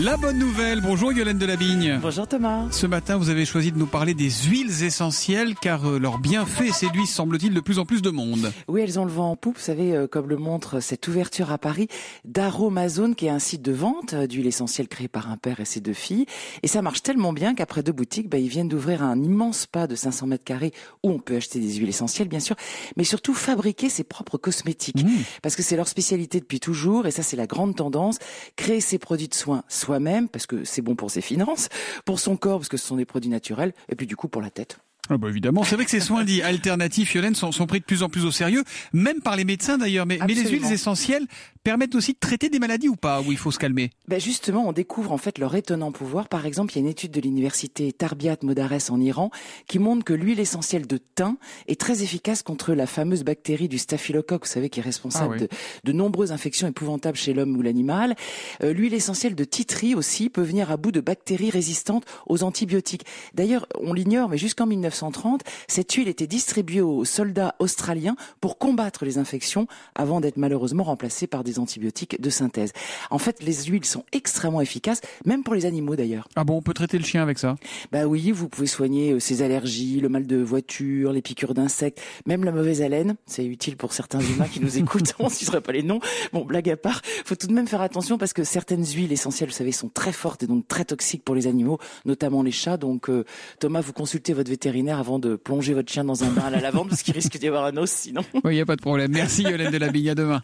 La bonne nouvelle, bonjour Yolande Delabigne. Bonjour Thomas. Ce matin, vous avez choisi de nous parler des huiles essentielles car leurs bienfaits séduisent, semble-t-il, de plus en plus de monde. Oui, elles ont le vent en poupe, vous savez, comme le montre cette ouverture à Paris d'Aromazone, qui est un site de vente d'huiles essentielles créé par un père et ses deux filles. Et ça marche tellement bien qu'après 2 boutiques, ils viennent d'ouvrir un immense spa de 500 mètres carrés où on peut acheter des huiles essentielles, bien sûr, mais surtout fabriquer ses propres cosmétiques. Parce que c'est leur spécialité depuis toujours, et ça c'est la grande tendance. Créer ses produits de soins soi-même, parce que c'est bon pour ses finances, pour son corps, parce que ce sont des produits naturels, et puis du coup pour la tête. Ah bah évidemment, c'est vrai que ces soins dits alternatifs, Yolande, sont pris de plus en plus au sérieux, même par les médecins d'ailleurs. Mais les huiles essentielles permettent aussi de traiter des maladies ou pas, où il faut se calmer? Justement, on découvre en fait leur étonnant pouvoir. Par exemple, il y a une étude de l'université Tarbiat Modarres en Iran qui montre que l'huile essentielle de thym est très efficace contre la fameuse bactérie du staphylocoque, vous savez, qui est responsable de nombreuses infections épouvantables chez l'homme ou l'animal. L'huile essentielle de titri aussi peut venir à bout de bactéries résistantes aux antibiotiques. D'ailleurs, on l'ignore, mais jusqu'en 1930, cette huile était distribuée aux soldats australiens pour combattre les infections avant d'être malheureusement remplacée par des antibiotiques de synthèse. En fait, les huiles sont extrêmement efficaces, même pour les animaux d'ailleurs. Ah bon, on peut traiter le chien avec ça? Oui, vous pouvez soigner ses allergies, le mal de voiture, les piqûres d'insectes, même la mauvaise haleine. C'est utile pour certains humains qui nous écoutent, on ne citerait pas les noms. Bon, blague à part, faut tout de même faire attention parce que certaines huiles essentielles, vous savez, sont très fortes et donc très toxiques pour les animaux, notamment les chats. Donc Thomas, vous consultez votre vétérinaire avant de plonger votre chien dans un bain à la lavande parce qu'il risque d'y avoir un os sinon. Oui, il n'y a pas de problème. Merci Yolande Delabigne, à demain.